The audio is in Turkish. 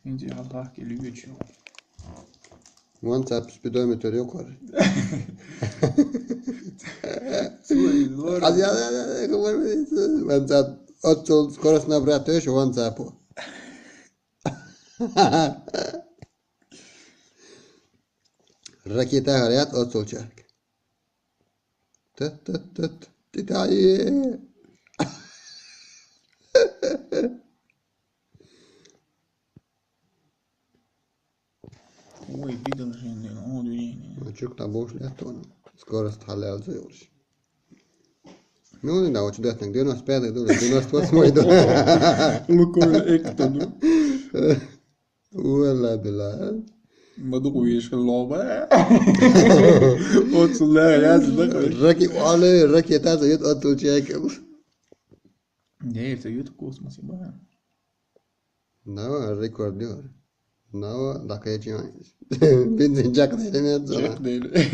Ince Allah geliyor geçiyor. WhatsApp bir dövmetör yok var. Allora, Come WhatsApp 8 skoro sam nabrate još u WhatsAppu. Raketa hayat 8 olacak. Tıt tıt tıt. Titayi. oj, vidim žene, odvijenje. Čukla boš ljeto. Skoro stale al zajuš. No, da hoću dat nek 95 dole, 98 idu. Lukoil ekta nu. Uela bila. Ma doe je geloven. Wat zo lekker, ja, ze lekker. Raki ale raketa zayet 8 olacak. Ne heeft hij het kosmos in baan. No, record diyor. No, dakika geçiyor. Benzin çakla elime Check dele.